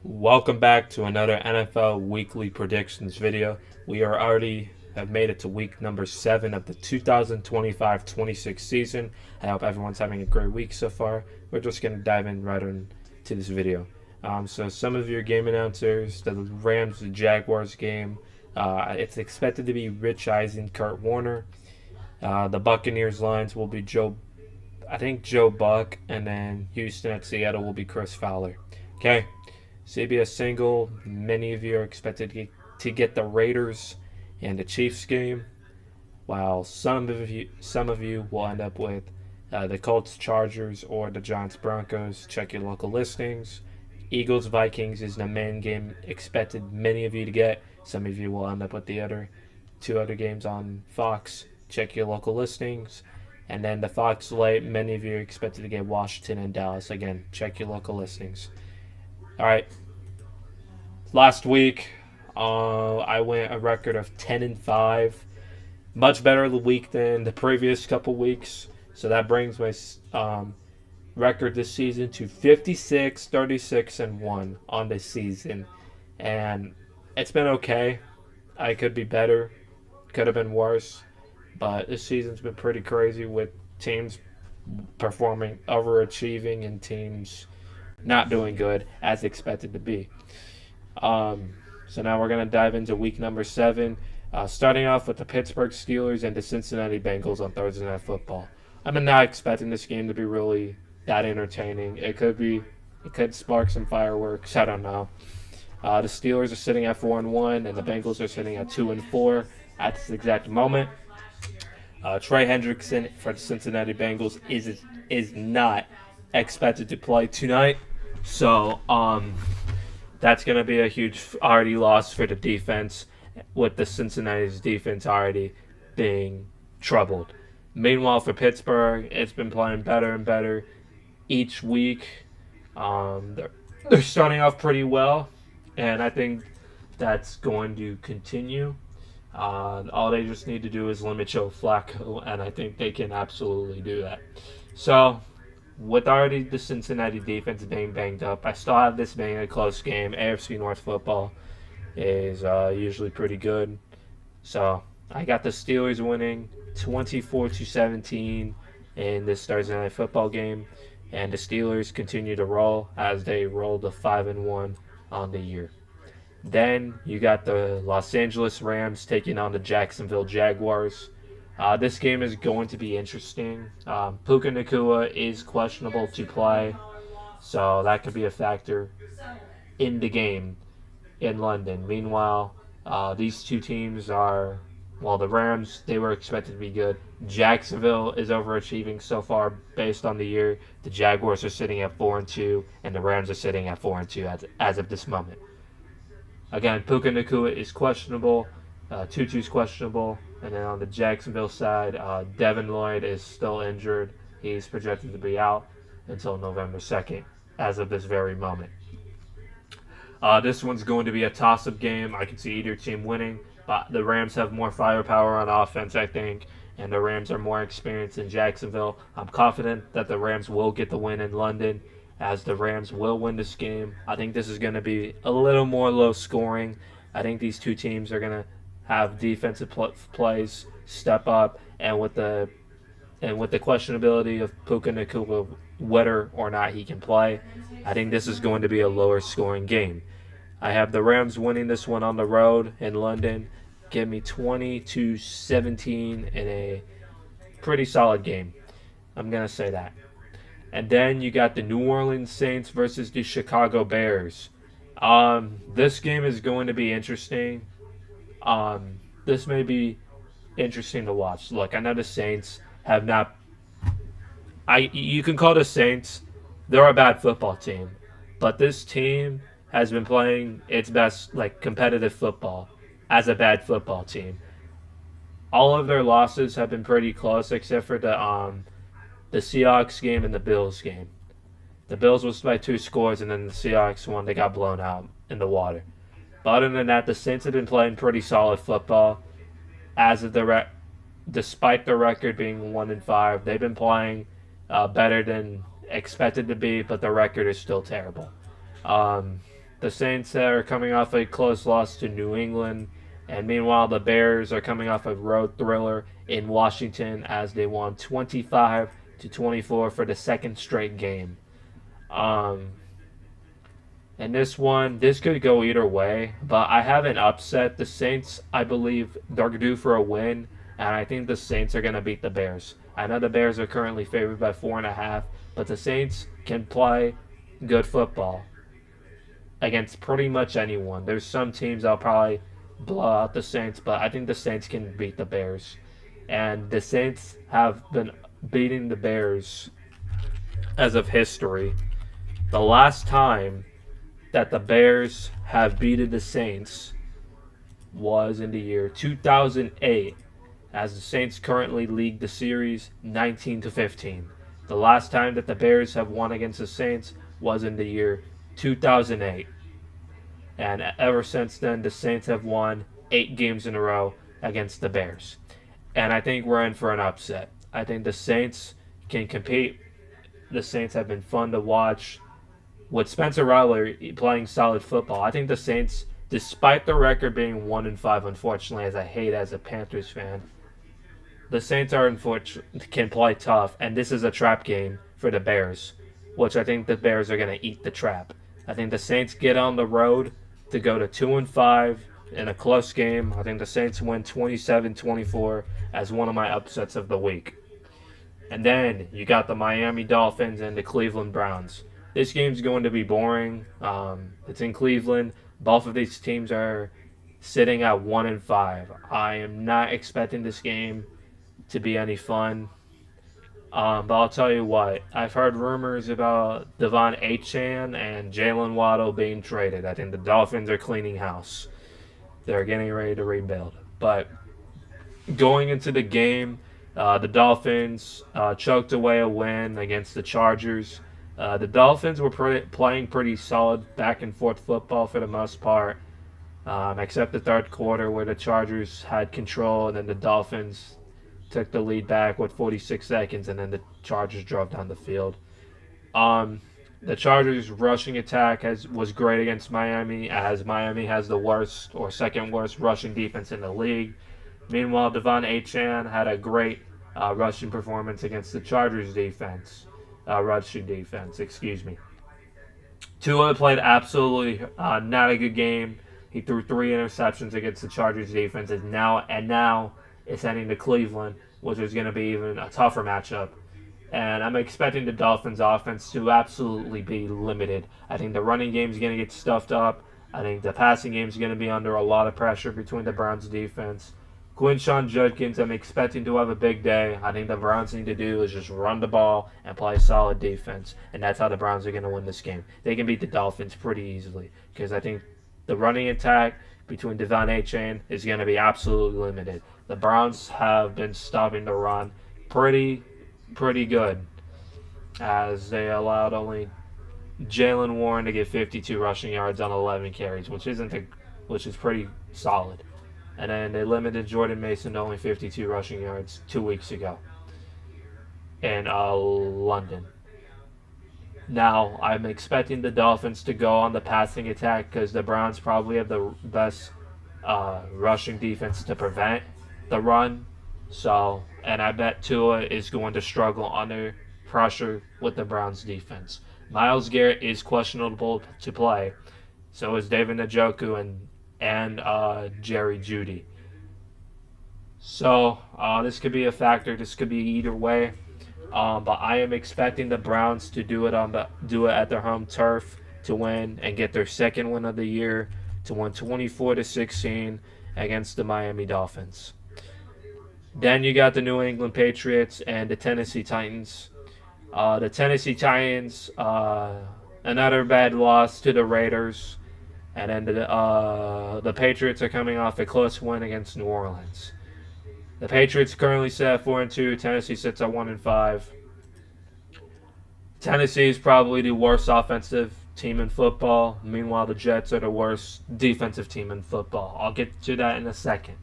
Welcome back to another NFL weekly predictions video. We are already have made it to week number 7 of the 2025-26 season. I hope everyone's having a great week so far. We're just going to dive in right into this video. So some of your game announcers, the Rams Jaguars game, it's expected to be Rich Eisen, Kurt Warner. The Buccaneers lines will be Joe Buck, and then Houston at Seattle will be Chris Fowler. Okay. CBS single. Many of you are expected to get the Raiders and the Chiefs game, while some of you will end up with the Colts Chargers or the Giants Broncos. Check your local listings. Eagles Vikings is the main game expected many of you to get. Some of you will end up with the two other games on Fox. Check your local listings. And then the Fox late, many of you are expected to get Washington and Dallas. Again, check your local listings. All right. Last week, I went a record of 10-5. Much better week than the previous couple weeks. So that brings my record this season to 56, 36, and 1 on this season. And it's been okay. I could be better. Could have been worse. But this season's been pretty crazy with teams performing, overachieving, and teams not doing good as expected to be. So now we're going to dive into week number 7, starting off with the Pittsburgh Steelers and the Cincinnati Bengals on Thursday Night Football. I'm not expecting this game to be really that entertaining. It could spark some fireworks. I don't know. The Steelers are sitting at 4-1, and the Bengals are sitting at 2-4 at this exact moment. Trey Hendrickson for the Cincinnati Bengals is not expected to play tonight, so that's going to be a huge already loss for the defense, with the Cincinnati's defense already being troubled. Meanwhile, for Pittsburgh, it's been playing better and better each week. They're starting off pretty well, and I think that's going to continue. All they just need to do is limit Joe Flacco, and I think they can absolutely do that. So, with already the Cincinnati defense being banged up, I still have this being a close game. AFC North football is usually pretty good. So, I got the Steelers winning 24-17 in this Thursday Night Football game, and the Steelers continue to roll as they roll to 5-1 on the year. Then you got the Los Angeles Rams taking on the Jacksonville Jaguars. This game is going to be interesting. Puka Nacua is questionable to play, so that could be a factor in the game in London. Meanwhile, these two teams are, well, the Rams, they were expected to be good. Jacksonville is overachieving so far based on the year. The Jaguars are sitting at 4-2, and the Rams are sitting at 4-2 as of this moment. Again, Puka Nacua is questionable. Tutu's questionable. And then on the Jacksonville side, Devin Lloyd is still injured. He's projected to be out until November 2nd, as of this very moment. This one's going to be a toss-up game. I can see either team winning, but the Rams have more firepower on offense, I think, and the Rams are more experienced in Jacksonville. I'm confident that the Rams will get the win in London, as the Rams will win this game. I think this is going to be a little more low scoring. I think these two teams are going to have defensive plays step up, and with the questionability of Puka Nacua, whether or not he can play, I think this is going to be a lower scoring game. I have the Rams winning this one on the road in London. Give me 20-17 in a pretty solid game. I'm going to say that. And then you got the New Orleans Saints versus the Chicago Bears. This game is going to be interesting. This may be interesting to watch. Look, I know the Saints have not. You can call the Saints, they're a bad football team, but this team has been playing its best competitive football as a bad football team. All of their losses have been pretty close, except for the Seahawks game and the Bills game. The Bills was by 2 scores, and then the Seahawks won. They got blown out in the water. But other than that, the Saints have been playing pretty solid football. As of despite their record being 1-5, they've been playing better than expected to be, but the record is still terrible. The Saints are coming off a close loss to New England, and meanwhile the Bears are coming off a road thriller in Washington as they won 25-24 for the second straight game. Um, and this could go either way, but I have an upset. The Saints, I believe, they're due for a win, and I think the Saints are going to beat the Bears. I know the Bears are currently favored by 4.5, but the Saints can play good football against pretty much anyone. There's some teams that'll probably blow out the Saints, but I think the Saints can beat the Bears. And the Saints have been beating the Bears as of history. The last time that the Bears have beaten the Saints was in the year 2008, as the Saints currently lead the series 19-15. The last time that the Bears have won against the Saints was in the year 2008. And ever since then, the Saints have won 8 games in a row against the Bears. And I think we're in for an upset. I think the Saints can compete. The Saints have been fun to watch. With Spencer Rattler playing solid football, I think the Saints, despite the record being 1-5, unfortunately, as I hate as a Panthers fan, the Saints can play tough, and this is a trap game for the Bears, which I think the Bears are going to eat the trap. I think the Saints get on the road to go to 2-5 in a close game. I think the Saints win 27-24 as one of my upsets of the week. And then you got the Miami Dolphins and the Cleveland Browns. This game's going to be boring. It's in Cleveland. Both of these teams are sitting at 1-5. I am not expecting this game to be any fun. But I'll tell you what, I've heard rumors about Devon Achane and Jalen Waddle being traded. I think the Dolphins are cleaning house. They're getting ready to rebuild. But going into the game, the Dolphins choked away a win against the Chargers. The Dolphins were playing pretty solid back and forth football for the most part, except the third quarter where the Chargers had control and then the Dolphins took the lead back with 46 seconds and then the Chargers drove down the field. The Chargers' rushing attack was great against Miami, as Miami has the worst or second worst rushing defense in the league. Meanwhile, Devon Achane had a great rushing performance against the Chargers' defense. Rushing defense, excuse me. Tua played absolutely not a good game. He threw 3 interceptions against the Chargers defense, and now it's heading to Cleveland, which is going to be even a tougher matchup. And I'm expecting the Dolphins' offense to absolutely be limited. I think the running game is going to get stuffed up. I think the passing game is going to be under a lot of pressure between the Browns' defense. Quinshon Judkins, I'm expecting to have a big day. I think the Browns need to do is just run the ball and play solid defense, and that's how the Browns are going to win this game. They can beat the Dolphins pretty easily because I think the running attack between Devon Achane is going to be absolutely limited. The Browns have been stopping the run pretty good, as they allowed only Jalen Warren to get 52 rushing yards on 11 carries, which is pretty solid. And then they limited Jordan Mason to only 52 rushing yards 2 weeks ago in London. Now, I'm expecting the Dolphins to go on the passing attack because the Browns probably have the best rushing defense to prevent the run. So, and I bet Tua is going to struggle under pressure with the Browns defense. Myles Garrett is questionable to play. So is David Njoku and Jerry Jeudy. So this could be a factor. This could be either way. But I am expecting the Browns to do it at their home turf to win and get their second win of the year, to win 24-16 against the Miami Dolphins. Then you got the New England Patriots and the Tennessee Titans. The Tennessee Titans, another bad loss to the Raiders. And then the Patriots are coming off a close win against New Orleans. The Patriots currently sit at 4-2. Tennessee sits at 1-5. Tennessee is probably the worst offensive team in football. Meanwhile, the Jets are the worst defensive team in football. I'll get to that in a second.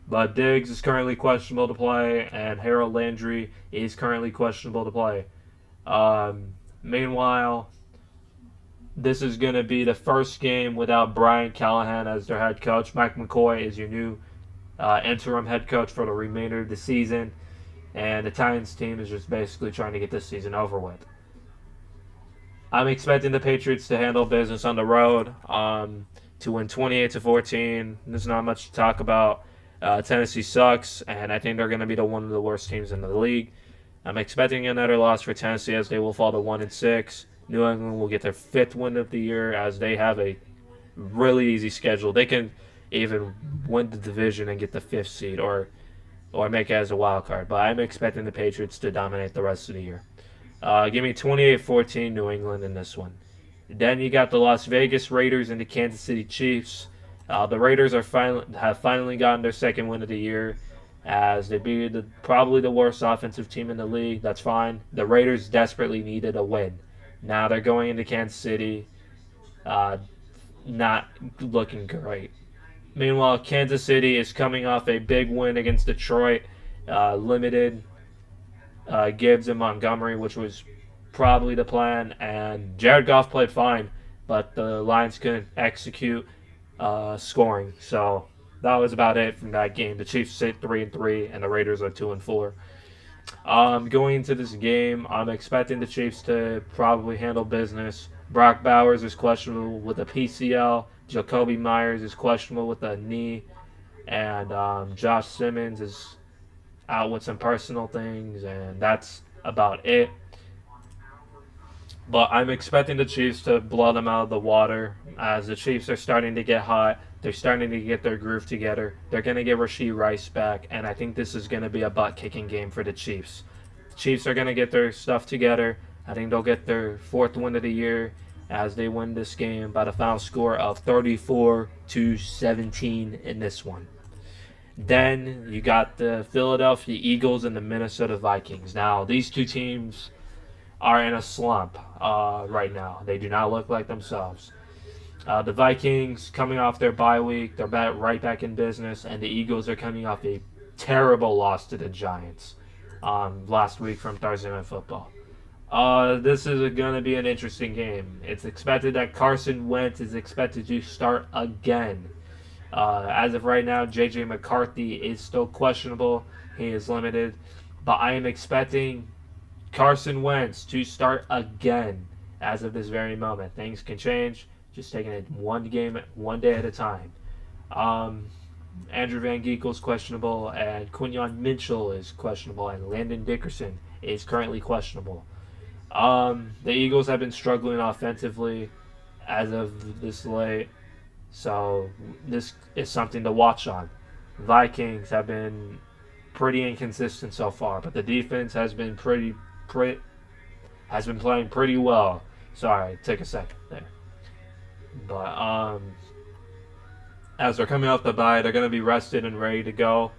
But Diggs is currently questionable to play, and Harold Landry is currently questionable to play. Meanwhile, This is going to be the first game without Brian Callahan as their head coach. Mike McCoy is your new interim head coach for the remainder of the season. And the Titans team is just basically trying to get this season over with. I'm expecting the Patriots to handle business on the road, to win 28-14. There's not much to talk about. Tennessee sucks, and I think they're going to be one of the worst teams in the league. I'm expecting another loss for Tennessee as they will fall to 1-6. New England will get their 5th win of the year as they have a really easy schedule. They can even win the division and get the 5th seed or make it as a wild card. But I'm expecting the Patriots to dominate the rest of the year. Give me 28-14 New England in this one. Then you got the Las Vegas Raiders and the Kansas City Chiefs. The Raiders have finally gotten their 2nd win of the year, as they beat probably the worst offensive team in the league. That's fine. The Raiders desperately needed a win. Now they're going into Kansas City, not looking great. Meanwhile, Kansas City is coming off a big win against Detroit, limited Gibbs and Montgomery, which was probably the plan. And Jared Goff played fine, but the Lions couldn't execute scoring. So that was about it from that game. The Chiefs sit 3-3, and the Raiders are 2-4. Going into this game, I'm expecting the Chiefs to probably handle business. Brock Bowers is questionable with a PCL. Jacoby Myers is questionable with a knee. And Josh Simmons is out with some personal things, and that's about it. But I'm expecting the Chiefs to blow them out of the water, as the Chiefs are starting to get hot. They're starting to get their groove together. They're going to get Rashee Rice back, and I think this is going to be a butt-kicking game for the Chiefs. The Chiefs are going to get their stuff together. I think they'll get their 4th win of the year as they win this game by the final score of 34-17 in this one. Then you got the Philadelphia Eagles and the Minnesota Vikings. Now, these two teams are in a slump right now. They do not look like themselves. The Vikings, coming off their bye week, they're right back in business, and the Eagles are coming off a terrible loss to the Giants last week from Thursday Night Football. This is going to be an interesting game. It's expected that Carson Wentz is expected to start again. As of right now, J.J. McCarthy is still questionable. He is limited. But I am expecting Carson Wentz to start again as of this very moment. Things can change. Just taking it one game, one day at a time. Andrew Van Ginkel is questionable, and Quinyon Mitchell is questionable, and Landon Dickerson is currently questionable. The Eagles have been struggling offensively as of this late, so this is something to watch on. Vikings have been pretty inconsistent so far, but the defense has been playing pretty well. Sorry, take a second there. But as they're coming off the bye, they're going to be rested and ready to go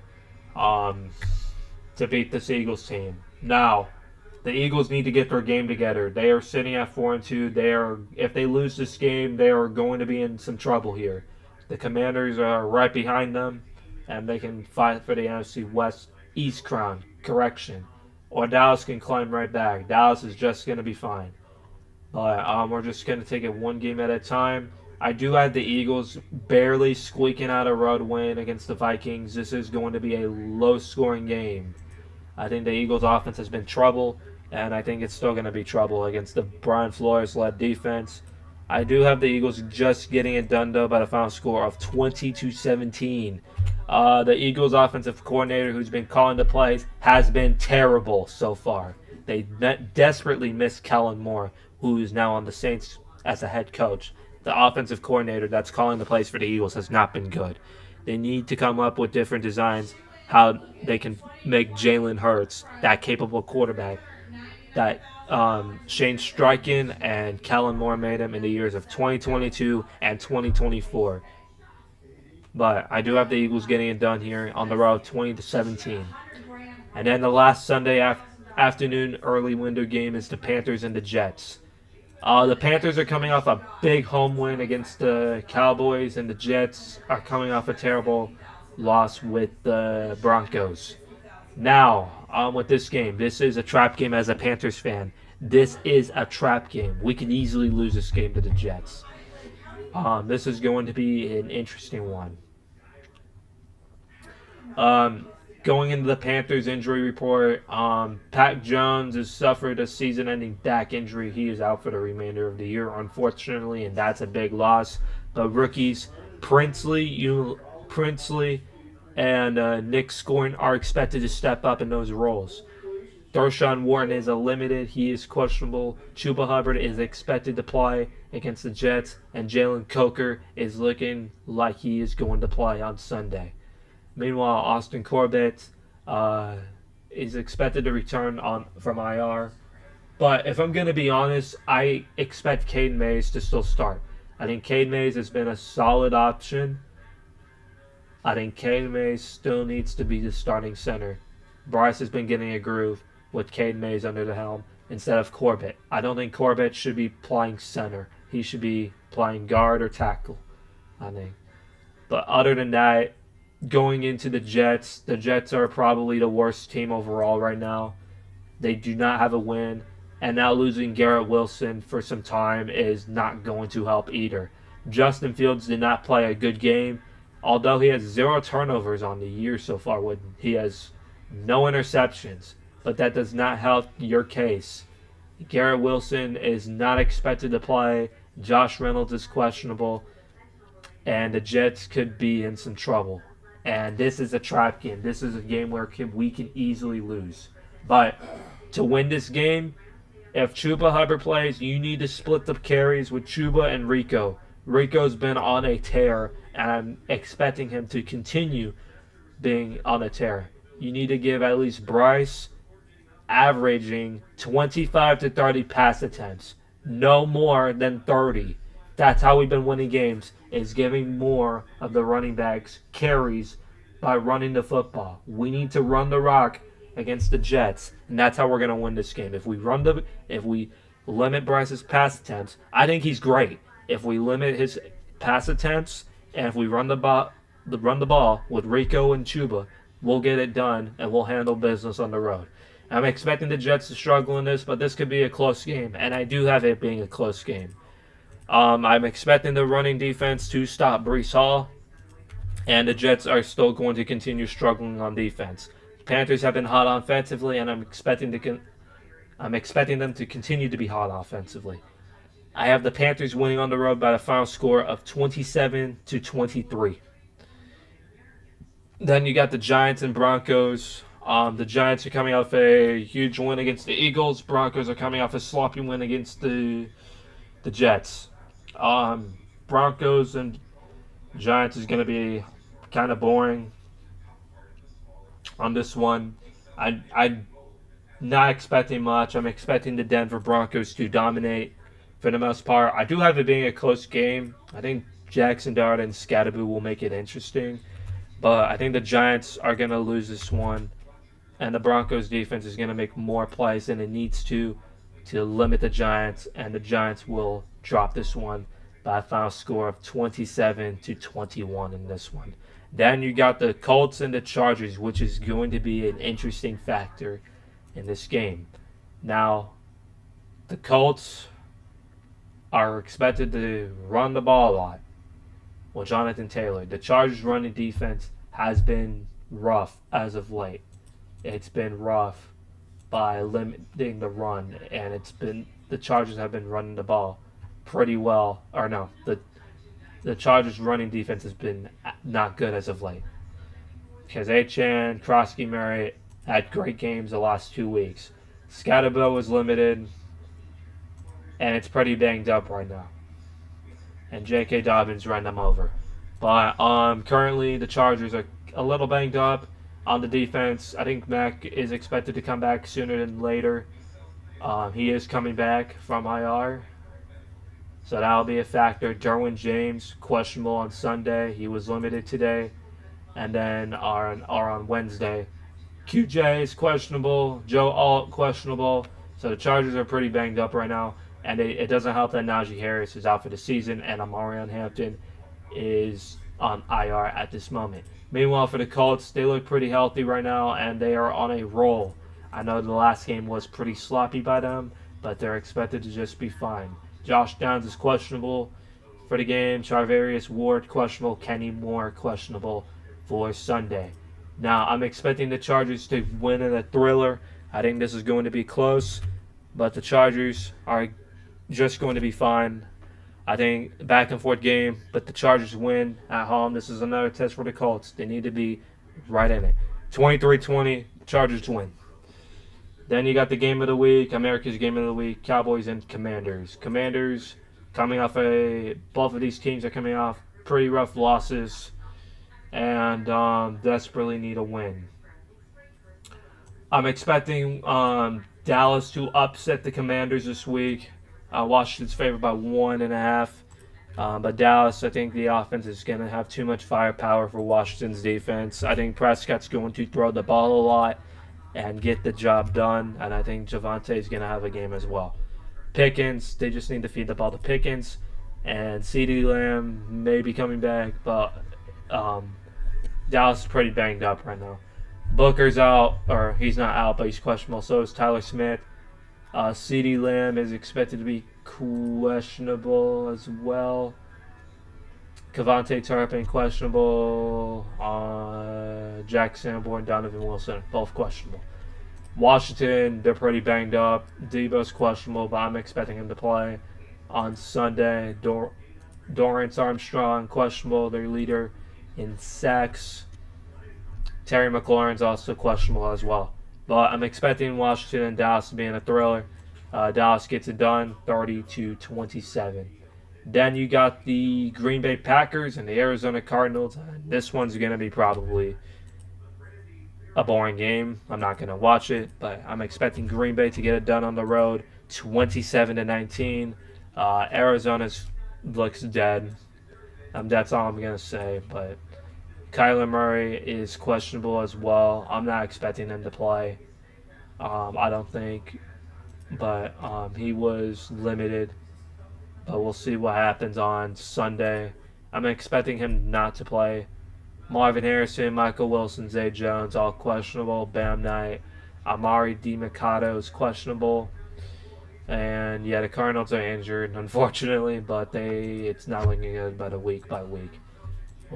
to beat this Eagles team. Now, the Eagles need to get their game together. They are sitting at 4-2. If they lose this game, they are going to be in some trouble here. The Commanders are right behind them, and they can fight for the NFC West East crown. Correction. Or Dallas can climb right back. Dallas is just going to be fine. But we're just going to take it one game at a time. I do have the Eagles barely squeaking out a road win against the Vikings. This is going to be a low-scoring game. I think the Eagles' offense has been trouble, and I think it's still going to be trouble against the Brian Flores-led defense. I do have the Eagles just getting it done, though, by the final score of 20-17. The Eagles' offensive coordinator, who's been calling the plays, has been terrible so far. They desperately miss Kellen Moore, who is now on the Saints as a head coach. The offensive coordinator that's calling the plays for the Eagles has not been good. They need to come up with different designs how they can make Jalen Hurts that capable quarterback that Shane Steichen and Kellen Moore made him in the years of 2022 and 2024. But I do have the Eagles getting it done here on the road, 20-17. And then the last Sunday afternoon early window game is the Panthers and the Jets. The Panthers are coming off a big home win against the Cowboys, and the Jets are coming off a terrible loss with the Broncos. Now, with this game, this is a trap game as a Panthers fan. This is a trap game. We could easily lose this game to the Jets. This is going to be an interesting one. Um, Going into the Panthers injury report, Pat Jones has suffered a season-ending back injury. He is out for the remainder of the year, unfortunately, and that's a big loss. The rookies, Princely, and Nick Scoring are expected to step up in those roles. Darshawn Wharton is a limited. He is questionable. Chuba Hubbard is expected to play against the Jets, and Jalen Coker is looking like he is going to play on Sunday. Meanwhile, Austin Corbett is expected to return from IR. But if I'm going to be honest, I expect Caden Mays to still start. I think Caden Mays has been a solid option. I think Caden Mays still needs to be the starting center. Bryce has been getting a groove with Caden Mays under the helm instead of Corbett. I don't think Corbett should be playing center. He should be playing guard or tackle, I think. But other than that, going into the Jets are probably the worst team overall right now. They do not have a win, and now losing Garrett Wilson for some time is not going to help either. Justin Fields did not play a good game, although he has 0 turnovers on the year so far. He has no interceptions, but that does not help your case. Garrett Wilson is not expected to play. Josh Reynolds is questionable, and the Jets could be in some trouble. And this is a trap game. This is a game where we can easily lose. But to win this game, if Chuba Hubbard plays, you need to split the carries with Chuba and Rico. Rico's been on a tear, and I'm expecting him to continue being on a tear. You need to give at least Bryce averaging 25 to 30 pass attempts. No more than 30. That's how we've been winning games, is giving more of the running backs carries by running the football. We need to run the rock against the Jets, and that's how we're going to win this game. If we limit Bryce's pass attempts, I think he's great. If we limit his pass attempts, and if we run the ball with Rico and Chuba, we'll get it done, and we'll handle business on the road. I'm expecting the Jets to struggle in this, but this could be a close game, and I do have it being a close game. I'm expecting the running defense to stop Breece Hall, and the Jets are still going to continue struggling on defense. The Panthers have been hot offensively, and I'm expecting them to continue to be hot offensively. I have the Panthers winning on the road by a final score of 27 to 23. Then you got the Giants and Broncos. The Giants are coming off a huge win against the Eagles. Broncos are coming off a sloppy win against the Jets. Broncos and Giants is going to be kind of boring on this one. I'm not expecting much. I'm expecting the Denver Broncos to dominate for the most part. I do have it being a close game. I think Jackson Dart and Scatterboo will make it interesting. But I think the Giants are going to lose this one. And the Broncos defense is going to make more plays than it needs to limit the Giants. And the Giants will drop this one by a final score of 27 to 21 in this one. Then you got the Colts and the Chargers, which is going to be an interesting factor in this game. Now, the Colts are expected to run the ball a lot with Jonathan Taylor. The Chargers' running defense has been rough as of late. It's been rough by limiting the run, and the Chargers have been running the ball pretty well. Or no, the Chargers' running defense has been not good as of late. Because Achane, Krosky Murray had great games the last 2 weeks. Scatterbo was limited, and it's pretty banged up right now. And J.K. Dobbins ran them over. But currently the Chargers are a little banged up on the defense. I think Mack is expected to come back sooner than later. He is coming back from IR. So that'll be a factor. Derwin James, questionable on Sunday. He was limited today. And then on Wednesday. QJ is questionable. Joe Alt, questionable. So the Chargers are pretty banged up right now. And it doesn't help that Najee Harris is out for the season. And Amarian Hampton is on IR at this moment. Meanwhile, for the Colts, they look pretty healthy right now. And they are on a roll. I know the last game was pretty sloppy by them. but they're expected to just be fine. Josh Downs is questionable for the game. Charvarius Ward questionable. Kenny Moore questionable for Sunday. Now, I'm expecting the Chargers to win in a thriller. I think this is going to be close, but the Chargers are just going to be fine. I think back and forth game, but the Chargers win at home. This is another test for the Colts. They need to be right in it. 23-20, Chargers win. Then you got the game of the week, America's game of the week, Cowboys and Commanders. Commanders coming off both of these teams are coming off pretty rough losses and desperately need a win. I'm expecting Dallas to upset the Commanders this week. Washington's favored by 1.5. But Dallas, I think the offense is going to have too much firepower for Washington's defense. I think Prescott's going to throw the ball a lot and get the job done. And I think Javonte is going to have a game as well. Pickens, they just need to feed the ball to Pickens. And CeeDee Lamb may be coming back, but Dallas is pretty banged up right now. Booker's out, or he's not out, but he's questionable. So is Tyler Smith. CeeDee Lamb is expected to be questionable as well. Kevontae Turpin questionable. Jack Sanborn, Donovan Wilson, both questionable. Washington, they're pretty banged up. Debo's questionable, but I'm expecting him to play on Sunday. Dorrance Armstrong, questionable, their leader in sacks. Terry McLaurin's also questionable as well. But I'm expecting Washington and Dallas to be in a thriller. Dallas gets it done, 30-27. Then you got the Green Bay Packers and the Arizona Cardinals. This one's going to be probably a boring game. I'm not going to watch it, but I'm expecting Green Bay to get it done on the road, 27-19. Arizona looks dead. That's all I'm going to say, but Kyler Murray is questionable as well. I'm not expecting him to play. I don't think. But he was limited. But we'll see what happens on Sunday. I'm expecting him not to play. Marvin Harrison, Michael Wilson, Zay Jones, all questionable. Bam Knight. Amari DiMercato is questionable. And yeah, the Cardinals are injured, unfortunately, but it's not looking good by week by week.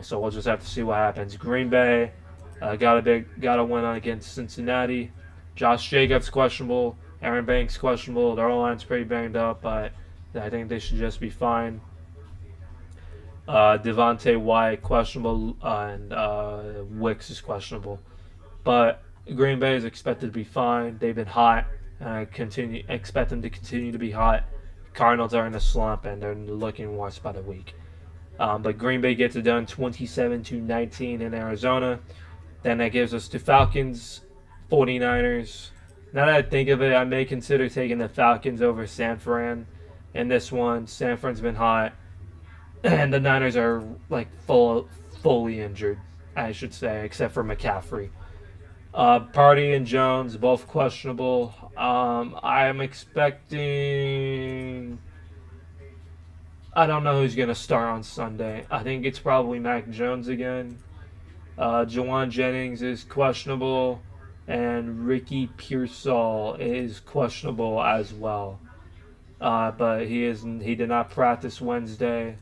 So we'll just have to see what happens. Green Bay got a win against Cincinnati. Josh Jacobs questionable. Aaron Banks questionable. Their O-line's pretty banged up, but I think they should just be fine. Devontae Wyatt questionable, and Wicks is questionable. But Green Bay is expected to be fine. They've been hot, and I expect them to continue to be hot. Cardinals are in a slump, and they're looking worse by the week. But Green Bay gets it done 27-19 in Arizona. Then that gives us the Falcons, 49ers. Now that I think of it, I may consider taking the Falcons over San Fran in this one. San Fran's been hot. And the Niners are like fully injured, I should say, except for McCaffrey. Party and Jones, both questionable. I'm expecting... I don't know who's going to start on Sunday. I think it's probably Mac Jones again. Jawan Jennings is questionable. And Ricky Pearsall is questionable as well. But he did not practice Wednesday.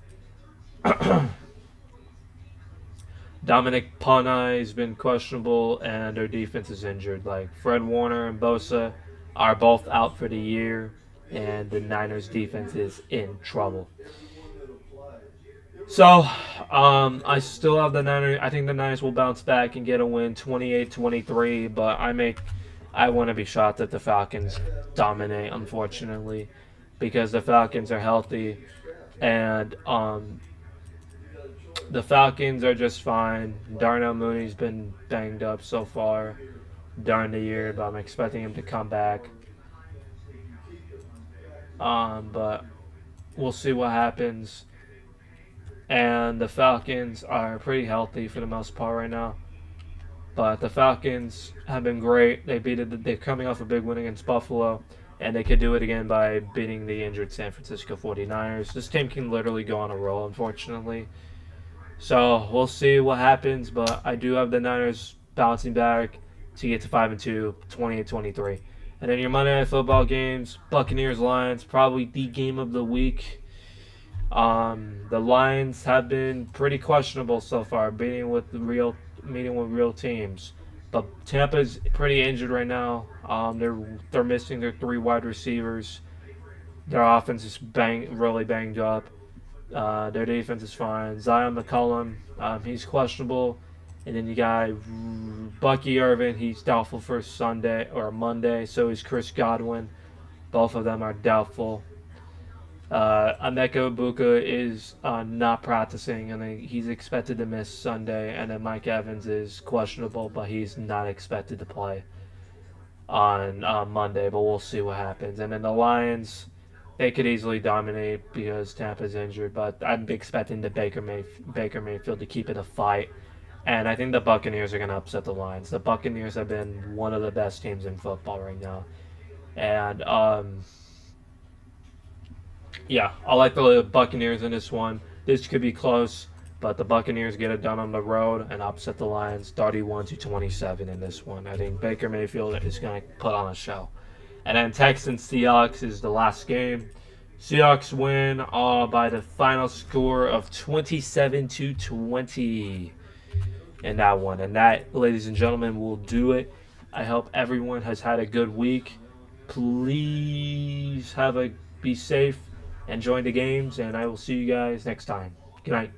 Dominic Ponai has been questionable, and their defense is injured. Like Fred Warner and Bosa are both out for the year, and the Niners defense is in trouble. So, I still have the Niners. I think the Niners will bounce back and get a win, 28-23. But I want to be shocked that the Falcons dominate, unfortunately, because the Falcons are healthy, and the Falcons are just fine. Darnell Mooney's been banged up so far during the year, but I'm expecting him to come back. But we'll see what happens. And the Falcons are pretty healthy for the most part right now. But the Falcons have been great. They're coming off a big win against Buffalo, and they could do it again by beating the injured San Francisco 49ers. This team can literally go on a roll, unfortunately. So we'll see what happens, but I do have the Niners bouncing back to get to 5-2, 28-23. And then your Monday Night Football games, Buccaneers Lions, probably the game of the week. The Lions have been pretty questionable so far, meeting with real teams. But Tampa's pretty injured right now. They're missing their three wide receivers. Their offense is really banged up. Their defense is fine. Zion McCollum, he's questionable. And then you got Bucky Irvin, he's doubtful for Sunday or Monday. So is Chris Godwin. Both of them are doubtful. Emeka Ibuka is not practicing, and he's expected to miss Sunday. And then Mike Evans is questionable, but he's not expected to play on Monday. But we'll see what happens. And then the Lions, they could easily dominate because Tampa's injured, but I'm expecting the Baker Mayfield to keep it a fight. And I think the Buccaneers are going to upset the Lions. The Buccaneers have been one of the best teams in football right now. And yeah, I like the Buccaneers in this one. This could be close, but the Buccaneers get it done on the road and upset the Lions 31-27 in this one. I think Baker Mayfield is going to put on a show. And then Texans Seahawks is the last game. Seahawks win by the final score of 27-20 in that one. And that, ladies and gentlemen, will do it. I hope everyone has had a good week. Please be safe, enjoy the games, and I will see you guys next time. Good night.